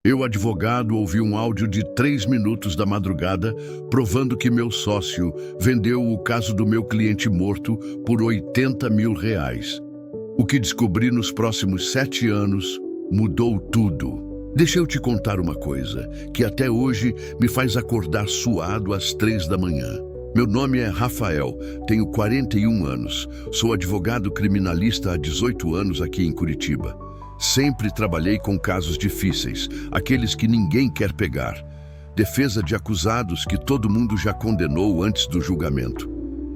Eu, advogado, ouvi um áudio de 3 minutos da madrugada provando que meu sócio vendeu o caso do meu cliente morto por R$ 80 mil. O que descobri nos próximos 7 anos mudou tudo. Deixa eu te contar uma coisa que até hoje me faz acordar suado às 3 da manhã. Meu nome é Rafael, tenho 41 anos, sou advogado criminalista há 18 anos aqui em Curitiba. Sempre trabalhei com casos difíceis, aqueles que ninguém quer pegar. Defesa de acusados que todo mundo já condenou antes do julgamento.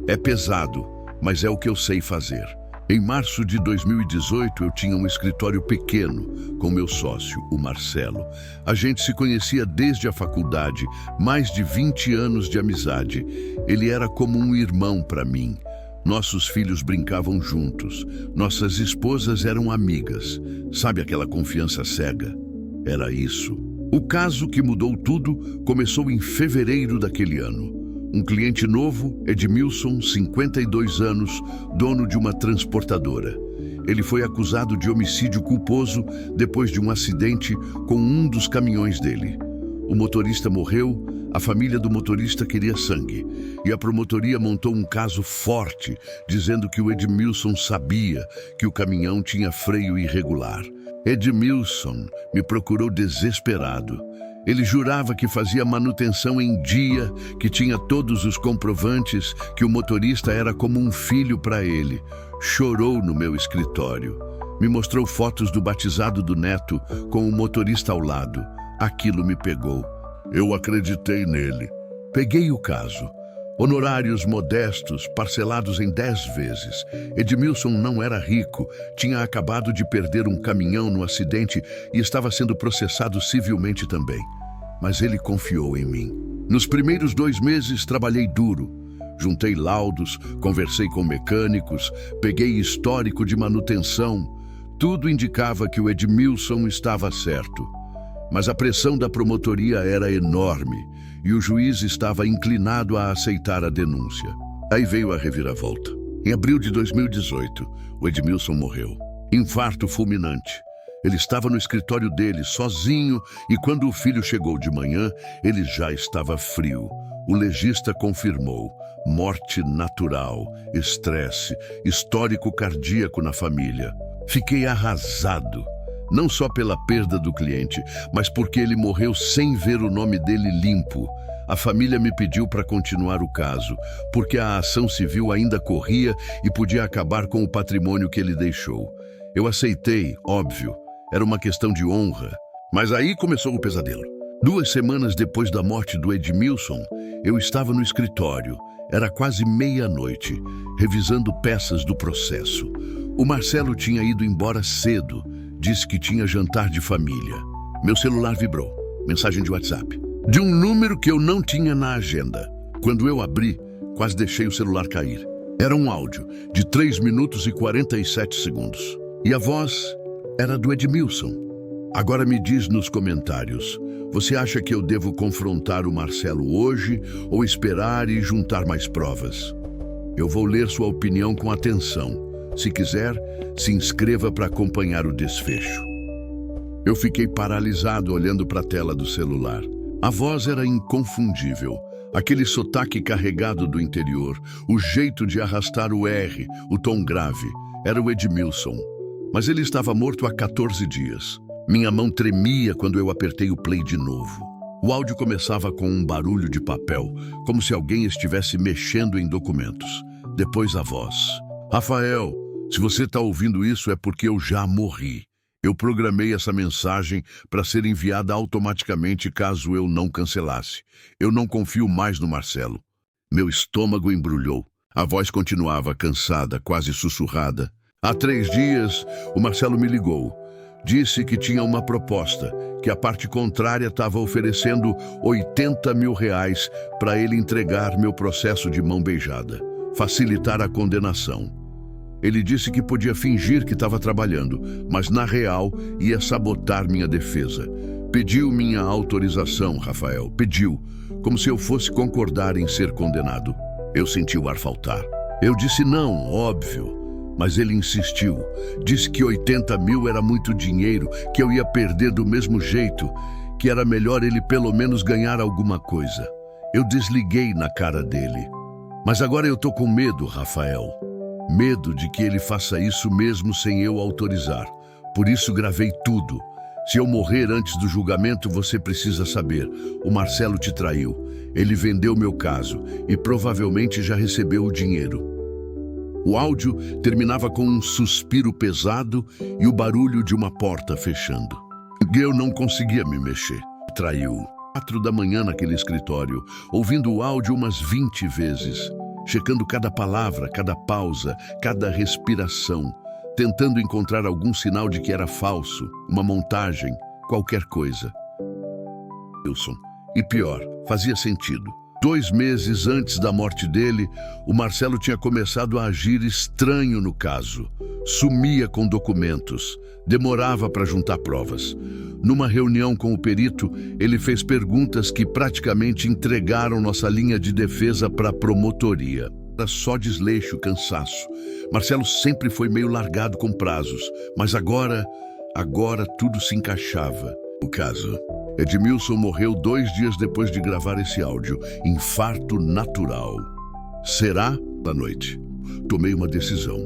É pesado, mas é o que eu sei fazer. Em março de 2018, eu tinha um escritório pequeno com meu sócio, o Marcelo. A gente se conhecia desde a faculdade, mais de 20 anos de amizade. Ele era como um irmão para mim. Nossos filhos brincavam juntos. Nossas esposas eram amigas. Sabe aquela confiança cega? Era isso. O caso que mudou tudo começou em fevereiro daquele ano. Um cliente novo, Edmilson, 52 anos, dono de uma transportadora. Ele foi acusado de homicídio culposo depois de um acidente com um dos caminhões dele. O motorista morreu, a família do motorista queria sangue. E a promotoria montou um caso forte, dizendo que o Edmilson sabia que o caminhão tinha freio irregular. Edmilson me procurou desesperado. Ele jurava que fazia manutenção em dia, que tinha todos os comprovantes, que o motorista era como um filho para ele. Chorou no meu escritório. Me mostrou fotos do batizado do neto com o motorista ao lado. Aquilo me pegou. Eu acreditei nele. Peguei o caso. Honorários modestos, parcelados em 10 vezes. Edmilson não era rico, tinha acabado de perder um caminhão no acidente e estava sendo processado civilmente também. Mas ele confiou em mim. Nos primeiros 2 meses trabalhei duro. Juntei laudos, conversei com mecânicos, peguei histórico de manutenção. Tudo indicava que o Edmilson estava certo. Mas a pressão da promotoria era enorme e o juiz estava inclinado a aceitar a denúncia. Aí veio a reviravolta. Em abril de 2018, o Edmilson morreu. Infarto fulminante. Ele estava no escritório dele, sozinho, e quando o filho chegou de manhã, ele já estava frio. O legista confirmou: morte natural, estresse, histórico cardíaco na família. Fiquei arrasado. Não só pela perda do cliente, mas porque ele morreu sem ver o nome dele limpo. A família me pediu para continuar o caso, porque a ação civil ainda corria e podia acabar com o patrimônio que ele deixou. Eu aceitei, óbvio, era uma questão de honra. Mas aí começou o pesadelo. 2 semanas depois da morte do Edmilson, eu estava no escritório. Era quase meia-noite, revisando peças do processo. O Marcelo tinha ido embora cedo. Disse que tinha jantar de família. Meu celular vibrou. Mensagem de WhatsApp. De um número que eu não tinha na agenda. Quando eu abri, quase deixei o celular cair. Era um áudio de 3 minutos e 47 segundos. E a voz era do Edmilson. Agora me diz nos comentários, você acha que eu devo confrontar o Marcelo hoje ou esperar e juntar mais provas? Eu vou ler sua opinião com atenção. Se quiser, se inscreva para acompanhar o desfecho. Eu fiquei paralisado olhando para a tela do celular. A voz era inconfundível. Aquele sotaque carregado do interior, o jeito de arrastar o R, o tom grave. Era o Edmilson. Mas ele estava morto há 14 dias. Minha mão tremia quando eu apertei o play de novo. O áudio começava com um barulho de papel, como se alguém estivesse mexendo em documentos. Depois a voz. Rafael, se você está ouvindo isso é porque eu já morri. Eu programei essa mensagem para ser enviada automaticamente caso eu não cancelasse. Eu não confio mais no Marcelo. Meu estômago embrulhou. A voz continuava cansada, quase sussurrada. Há 3 dias, o Marcelo me ligou. Disse que tinha uma proposta, que a parte contrária estava oferecendo R$ 80 mil para ele entregar meu processo de mão beijada, facilitar a condenação. Ele disse que podia fingir que estava trabalhando, mas na real ia sabotar minha defesa. Pediu minha autorização, Rafael, pediu, como se eu fosse concordar em ser condenado. Eu senti o ar faltar. Eu disse não, óbvio. Mas ele insistiu. Disse que 80 mil era muito dinheiro, que eu ia perder do mesmo jeito, que era melhor ele pelo menos ganhar alguma coisa. Eu desliguei na cara dele. Mas agora eu tô com medo, Rafael. Medo de que ele faça isso mesmo sem eu autorizar. Por isso gravei tudo. Se eu morrer antes do julgamento, você precisa saber. O Marcelo te traiu. Ele vendeu meu caso e provavelmente já recebeu o dinheiro. O áudio terminava com um suspiro pesado e o barulho de uma porta fechando. Eu não conseguia me mexer. Traiu. 4 da manhã naquele escritório, ouvindo o áudio umas 20 vezes, checando cada palavra, cada pausa, cada respiração, tentando encontrar algum sinal de que era falso, uma montagem, qualquer coisa. Wilson. E pior, fazia sentido. 2 meses antes da morte dele, o Marcelo tinha começado a agir estranho no caso. Sumia com documentos, demorava para juntar provas. Numa reunião com o perito, ele fez perguntas que praticamente entregaram nossa linha de defesa para a promotoria. Era só desleixo, cansaço. Marcelo sempre foi meio largado com prazos, mas agora tudo se encaixava. O caso. Edmilson morreu 2 dias depois de gravar esse áudio. Infarto natural. Será? Da noite. Tomei uma decisão.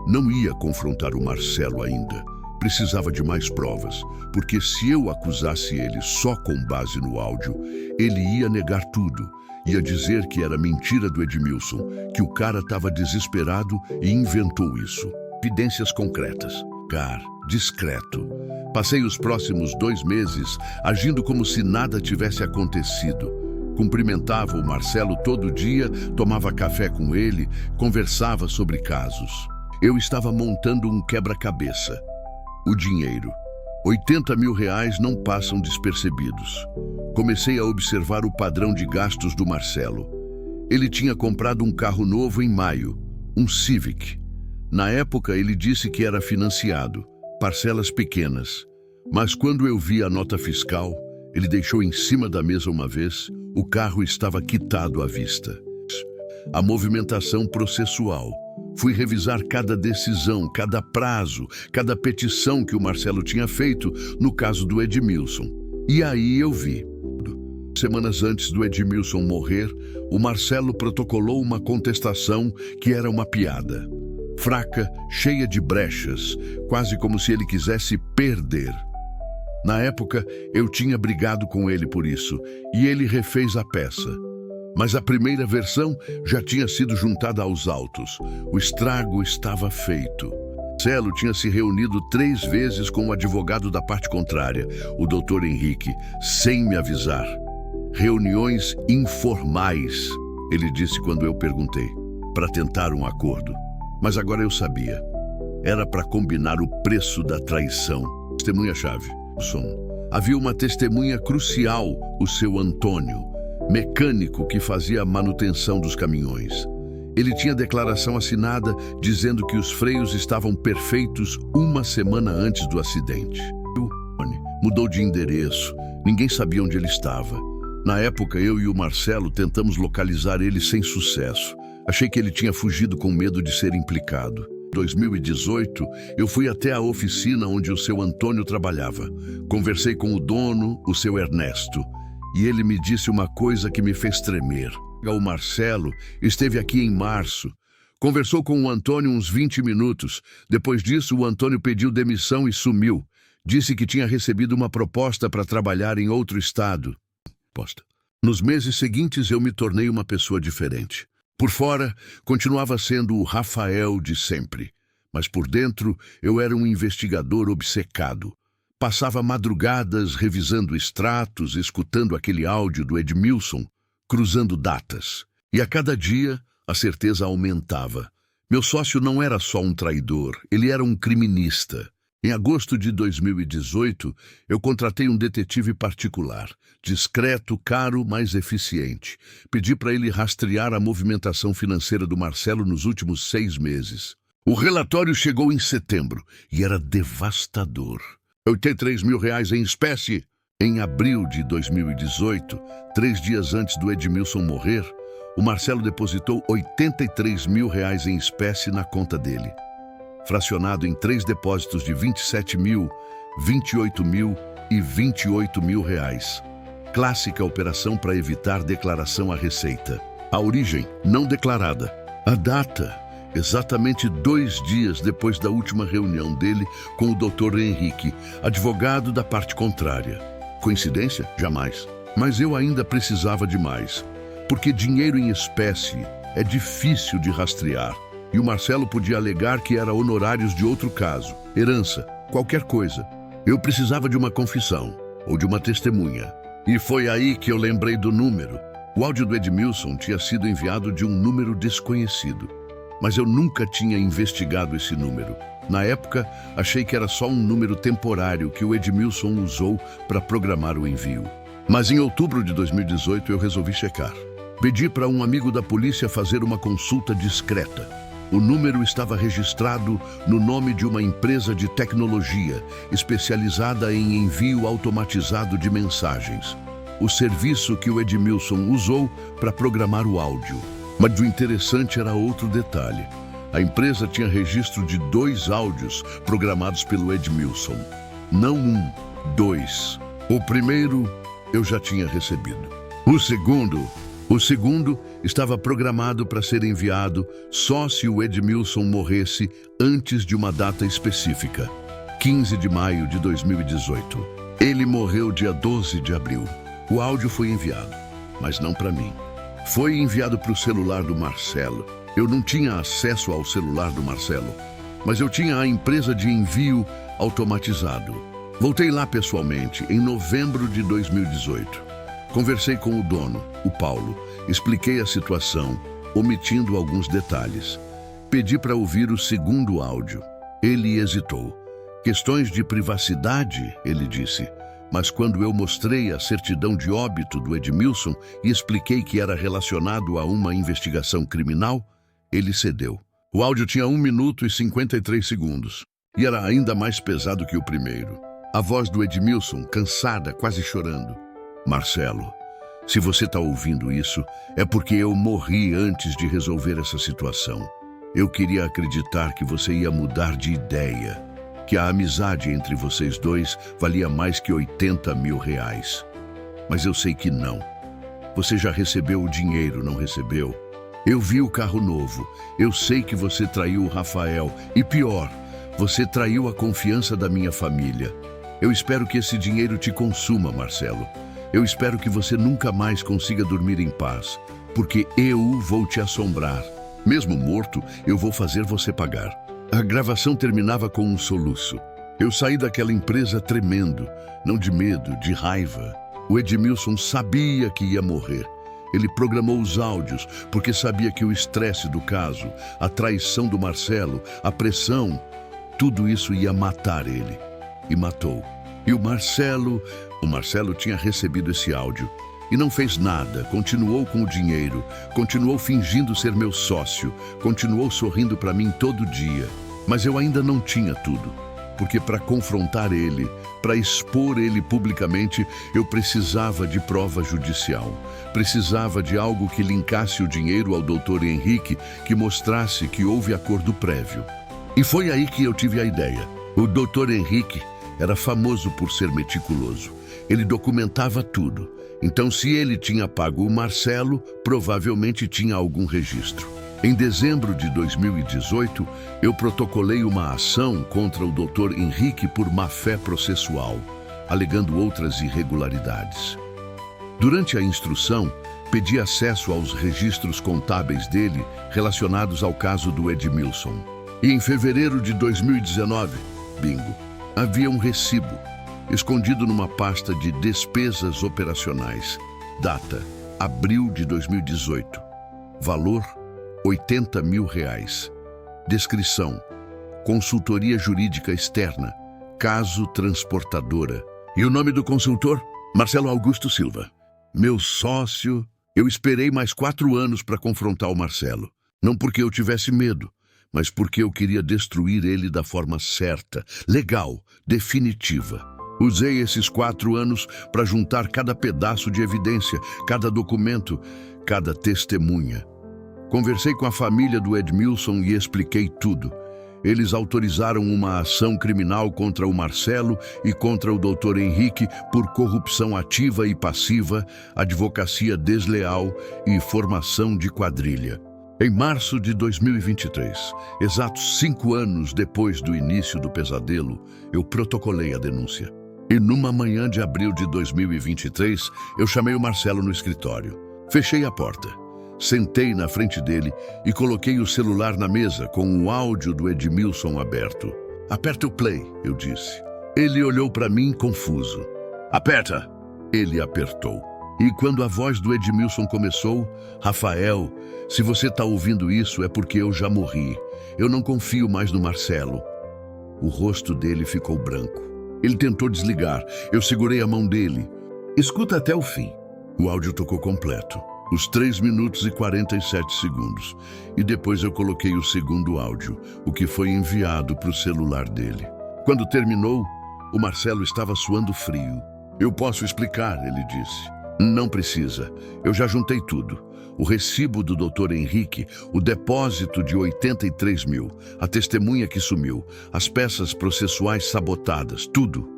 Não ia confrontar o Marcelo ainda. Precisava de mais provas, porque se eu acusasse ele só com base no áudio, ele ia negar tudo. Ia dizer que era mentira do Edmilson, que o cara estava desesperado e inventou isso. Evidências concretas. Discreto. Passei os próximos 2 meses agindo como se nada tivesse acontecido. Cumprimentava o Marcelo todo dia, tomava café com ele, conversava sobre casos. Eu estava montando um quebra-cabeça. O dinheiro. 80 mil reais não passam despercebidos. Comecei a observar o padrão de gastos do Marcelo. Ele tinha comprado um carro novo em maio, um Civic. Na época ele disse que era financiado, parcelas pequenas. Mas quando eu vi a nota fiscal, ele deixou em cima da mesa uma vez, o carro estava quitado à vista. A movimentação processual. Fui revisar cada decisão, cada prazo, cada petição que o Marcelo tinha feito no caso do Edmilson. E aí eu vi. Semanas antes do Edmilson morrer, o Marcelo protocolou uma contestação que era uma piada. Fraca, cheia de brechas, quase como se ele quisesse perder. Na época, eu tinha brigado com ele por isso, e ele refez a peça. Mas a primeira versão já tinha sido juntada aos autos. O estrago estava feito. Marcelo tinha se reunido 3 vezes com o advogado da parte contrária, o Dr. Henrique, sem me avisar. Reuniões informais, ele disse quando eu perguntei, para tentar um acordo. Mas agora eu sabia. Era para combinar o preço da traição. Testemunha-chave. Havia uma testemunha crucial, o seu Antônio, mecânico que fazia a manutenção dos caminhões. Ele tinha declaração assinada dizendo que os freios estavam perfeitos 1 semana antes do acidente. Mudou de endereço, ninguém sabia onde ele estava. Na época, eu e o Marcelo tentamos localizar ele sem sucesso. Achei que ele tinha fugido com medo de ser implicado. Em 2018, eu fui até a oficina onde o seu Antônio trabalhava. Conversei com o dono, o seu Ernesto, e ele me disse uma coisa que me fez tremer. O Marcelo esteve aqui em março. Conversou com o Antônio uns 20 minutos. Depois disso, o Antônio pediu demissão e sumiu. Disse que tinha recebido uma proposta para trabalhar em outro estado. Nos meses seguintes, eu me tornei uma pessoa diferente. Por fora, continuava sendo o Rafael de sempre. Mas por dentro, eu era um investigador obcecado. Passava madrugadas revisando extratos, escutando aquele áudio do Edmilson, cruzando datas. E a cada dia, a certeza aumentava. Meu sócio não era só um traidor, ele era um criminista. Em agosto de 2018, eu contratei um detetive particular, discreto, caro, mas eficiente. Pedi para ele rastrear a movimentação financeira do Marcelo nos últimos 6 meses. O relatório chegou em setembro e era devastador. 83 mil reais em espécie. Em abril de 2018, 3 dias antes do Edmilson morrer, o Marcelo depositou 83 mil reais em espécie na conta dele. fracionado em 3 depósitos de 27 mil, 28 mil e 28 mil reais. Clássica operação para evitar declaração à Receita. A origem não declarada. A data, exatamente 2 dias depois da última reunião dele com o Dr. Henrique, advogado da parte contrária. Coincidência? Jamais. Mas eu ainda precisava de mais, porque dinheiro em espécie é difícil de rastrear. E o Marcelo podia alegar que era honorários de outro caso, herança, qualquer coisa. Eu precisava de uma confissão ou de uma testemunha. E foi aí que eu lembrei do número. O áudio do Edmilson tinha sido enviado de um número desconhecido. Mas eu nunca tinha investigado esse número. Na época, achei que era só um número temporário que o Edmilson usou para programar o envio. Mas em outubro de 2018 eu resolvi checar. Pedi para um amigo da polícia fazer uma consulta discreta. O número estava registrado no nome de uma empresa de tecnologia especializada em envio automatizado de mensagens. O serviço que o Edmilson usou para programar o áudio. Mas o interessante era outro detalhe. A empresa tinha registro de 2 áudios programados pelo Edmilson. Não 1, 2. O primeiro eu já tinha recebido. O segundo estava programado para ser enviado só se o Edmilson morresse antes de uma data específica, 15 de maio de 2018. Ele morreu dia 12 de abril. O áudio foi enviado, mas não para mim. Foi enviado para o celular do Marcelo. Eu não tinha acesso ao celular do Marcelo, mas eu tinha a empresa de envio automatizado. Voltei lá pessoalmente em novembro de 2018. Conversei com o dono, o Paulo, expliquei a situação, omitindo alguns detalhes. Pedi para ouvir o segundo áudio. Ele hesitou. Questões de privacidade, ele disse. Mas quando eu mostrei a certidão de óbito do Edmilson e expliquei que era relacionado a uma investigação criminal, ele cedeu. O áudio tinha 1 minuto e 53 segundos e era ainda mais pesado que o primeiro. A voz do Edmilson, cansada, quase chorando. Marcelo, se você está ouvindo isso, é porque eu morri antes de resolver essa situação. Eu queria acreditar que você ia mudar de ideia, que a amizade entre vocês dois valia mais que 80 mil reais. Mas eu sei que não. Você já recebeu o dinheiro, não recebeu? Eu vi o carro novo. Eu sei que você traiu o Rafael. E pior, você traiu a confiança da minha família. Eu espero que esse dinheiro te consuma, Marcelo. Eu espero que você nunca mais consiga dormir em paz, porque eu vou te assombrar. Mesmo morto, eu vou fazer você pagar. A gravação terminava com um soluço. Eu saí daquela empresa tremendo, não de medo, de raiva. O Edmilson sabia que ia morrer. Ele programou os áudios porque sabia que o estresse do caso, a traição do Marcelo, a pressão, tudo isso ia matar ele. E matou. E o Marcelo tinha recebido esse áudio e não fez nada, continuou com o dinheiro, continuou fingindo ser meu sócio, continuou sorrindo para mim todo dia. Mas eu ainda não tinha tudo, porque para confrontar ele, para expor ele publicamente, eu precisava de prova judicial. Precisava de algo que linkasse o dinheiro ao Dr. Henrique, que mostrasse que houve acordo prévio. E foi aí que eu tive a ideia. O Dr. Henrique era famoso por ser meticuloso. Ele documentava tudo. Então, se ele tinha pago o Marcelo, provavelmente tinha algum registro. Em dezembro de 2018, eu protocolei uma ação contra o Dr. Henrique por má-fé processual, alegando outras irregularidades. Durante a instrução, pedi acesso aos registros contábeis dele relacionados ao caso do Edmilson. E em fevereiro de 2019, bingo, havia um recibo escondido numa pasta de despesas operacionais. Data, abril de 2018. Valor, 80 mil reais. Descrição, consultoria jurídica externa, caso transportadora. E o nome do consultor? Marcelo Augusto Silva. Meu sócio. Eu esperei mais 4 anos para confrontar o Marcelo. Não porque eu tivesse medo, mas porque eu queria destruir ele da forma certa, legal, definitiva. Usei esses 4 anos para juntar cada pedaço de evidência, cada documento, cada testemunha. Conversei com a família do Edmilson e expliquei tudo. Eles autorizaram uma ação criminal contra o Marcelo e contra o Dr. Henrique por corrupção ativa e passiva, advocacia desleal e formação de quadrilha. Em março de 2023, exatos 5 anos depois do início do pesadelo, eu protocolei a denúncia. E numa manhã de abril de 2023, eu chamei o Marcelo no escritório. Fechei a porta. Sentei na frente dele e coloquei o celular na mesa com o áudio do Edmilson aberto. "Aperta o play", eu disse. Ele olhou para mim confuso. "Aperta!" Ele apertou. E quando a voz do Edmilson começou: "Rafael, se você está ouvindo isso é porque eu já morri. Eu não confio mais no Marcelo." O rosto dele ficou branco. Ele tentou desligar. Eu segurei a mão dele. "Escuta até o fim." O áudio tocou completo. Os 3 minutos e 47 segundos. E depois eu coloquei o segundo áudio, o que foi enviado para o celular dele. Quando terminou, o Marcelo estava suando frio. "Eu posso explicar", ele disse. "Não precisa. Eu já juntei tudo. O recibo do Dr. Henrique, o depósito de 83 mil, a testemunha que sumiu, as peças processuais sabotadas, tudo."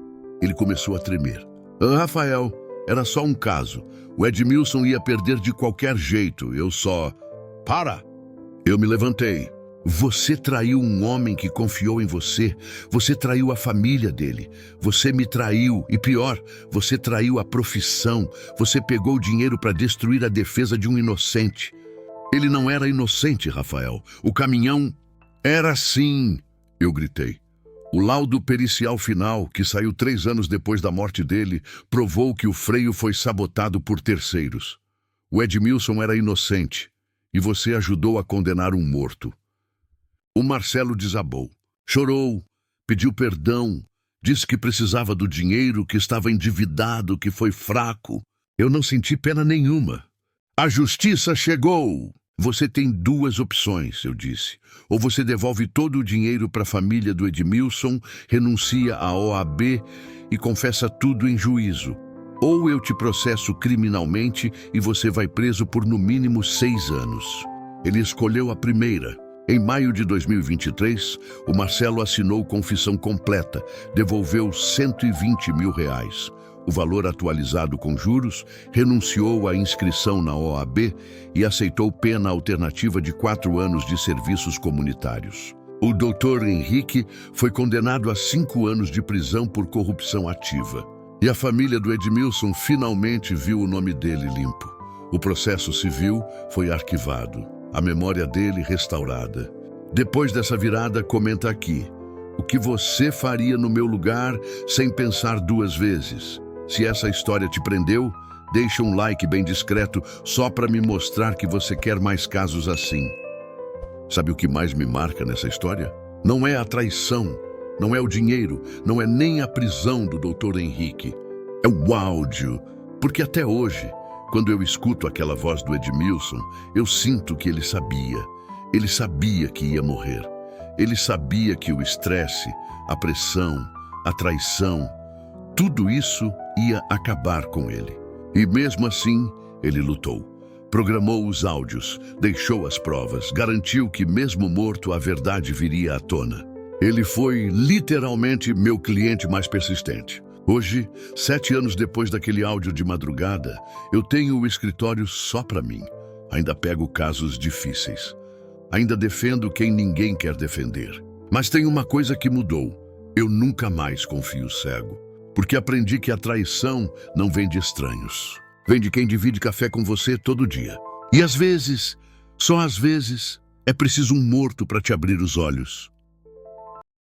Ele começou a tremer. "Rafael, era só um caso. O Edmilson ia perder de qualquer jeito. Eu só..." "Para!" Eu me levantei. "Você traiu um homem que confiou em você. Você traiu a família dele. Você me traiu. E pior, você traiu a profissão. Você pegou o dinheiro para destruir a defesa de um inocente." "Ele não era inocente, Rafael. O caminhão..." "Era sim!" eu gritei. O laudo pericial final, que saiu 3 anos depois da morte dele, provou que o freio foi sabotado por terceiros. O Edmilson era inocente e você ajudou a condenar um morto. O Marcelo desabou. Chorou, pediu perdão, disse que precisava do dinheiro, que estava endividado, que foi fraco. Eu não senti pena nenhuma. "A justiça chegou!" "Você tem 2 opções", eu disse. "Ou você devolve todo o dinheiro para a família do Edmilson, renuncia à OAB e confessa tudo em juízo. Ou eu te processo criminalmente e você vai preso por no mínimo 6 anos. Ele escolheu a primeira. Em maio de 2023, o Marcelo assinou confissão completa, devolveu 120 mil reais. O valor atualizado com juros, renunciou à inscrição na OAB e aceitou pena alternativa de 4 anos de serviços comunitários. O Dr. Henrique foi condenado a 5 anos de prisão por corrupção ativa. E a família do Edmilson finalmente viu o nome dele limpo. O processo civil foi arquivado, a memória dele restaurada. Depois dessa virada, comenta aqui: "O que você faria no meu lugar sem pensar 2 vezes? Se essa história te prendeu, deixa um like bem discreto só para me mostrar que você quer mais casos assim." Sabe o que mais me marca nessa história? Não é a traição, não é o dinheiro, não é nem a prisão do Dr. Henrique. É o áudio, porque até hoje, quando eu escuto aquela voz do Edmilson, eu sinto que ele sabia. Ele sabia que ia morrer. Ele sabia que o estresse, a pressão, a traição, tudo isso ia acabar com ele. E mesmo assim, ele lutou. Programou os áudios, deixou as provas, garantiu que mesmo morto a verdade viria à tona. Ele foi literalmente meu cliente mais persistente. Hoje, 7 anos depois daquele áudio de madrugada, eu tenho o escritório só para mim. Ainda pego casos difíceis. Ainda defendo quem ninguém quer defender. Mas tem uma coisa que mudou. Eu nunca mais confio cego. Porque aprendi que a traição não vem de estranhos. Vem de quem divide café com você todo dia. E às vezes, só às vezes, é preciso um morto para te abrir os olhos.